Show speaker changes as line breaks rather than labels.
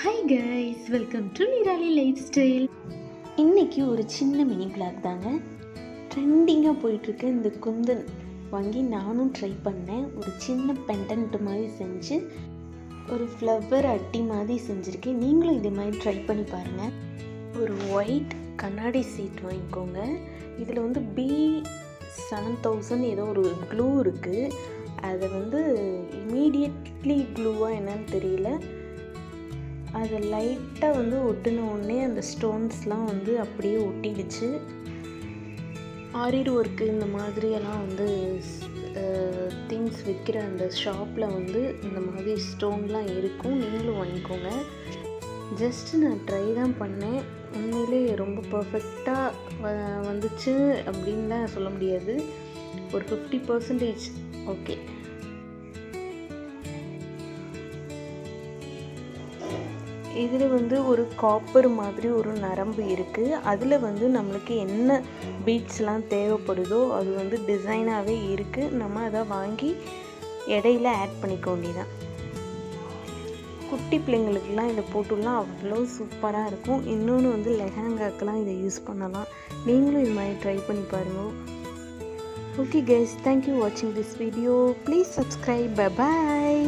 Hi guys, welcome to Nirali life style.
இன்றைக்கி ஒரு சின்ன மினி பிளாக் தாங்க. ட்ரெண்டிங்காக போயிட்டுருக்கு இந்த குந்தன் வாங்கி நானும் ட்ரை பண்ணேன். ஒரு சின்ன பெண்டன்ட் மாதிரி செஞ்சு ஒரு ஃப்ளவர் அட்டி மாதிரி செஞ்சுருக்கேன். நீங்களும் இதே மாதிரி ட்ரை பண்ணி பாருங்கள். ஒரு ஒயிட் கண்ணாடி சீட் வாங்கிக்கோங்க. இதில் வந்து B7000 ஏதோ ஒரு க்ளூ இருக்குது. அதை வந்து இமீடியட்லி க்ளூவாக என்னன்னு தெரியல. அதை லைட்டாக வந்து ஒட்டின உடனே அந்த ஸ்டோன்ஸ்லாம் வந்து அப்படியே ஒட்டிடுச்சு. ஆரி ஒர்க்கு இந்த மாதிரியெல்லாம் வந்து திங்ஸ் விற்கிற அந்த ஷாப்பில் வந்து இந்த மாதிரி ஸ்டோன்லாம் இருக்கும். நீங்களும் வாங்கிக்கோங்க. ஜஸ்ட்டு நான் ட்ரை தான் பண்ணேன். உண்மையிலே ரொம்ப பர்ஃபெக்டாக வந்துச்சு அப்படின்லாம் சொல்ல முடியாது. ஒரு 50% ஓகே. இதில் வந்து ஒரு காப்பர் மாதிரி ஒரு நரம்பு இருக்குது. அதில் வந்து நம்மளுக்கு என்ன பீட்ஸ்லாம் தேவைப்படுதோ அது வந்து டிசைனாகவே இருக்குது. நம்ம அதை வாங்கி இடையில ஆட் பண்ணிக்க வேண்டியதான். குட்டி பிள்ளைங்களுக்கெல்லாம் இதை போட்டுலாம் அவ்வளோ சூப்பராக இருக்கும். இன்னொன்று வந்து லெஹங்காக்கெலாம் இதை யூஸ் பண்ணலாம். நீங்களும் இது மாதிரி ட்ரை பண்ணி பாருங்கள். ஓகே கைஸ், தேங்க்யூ வாட்சிங் this video. Please subscribe. Bye bye.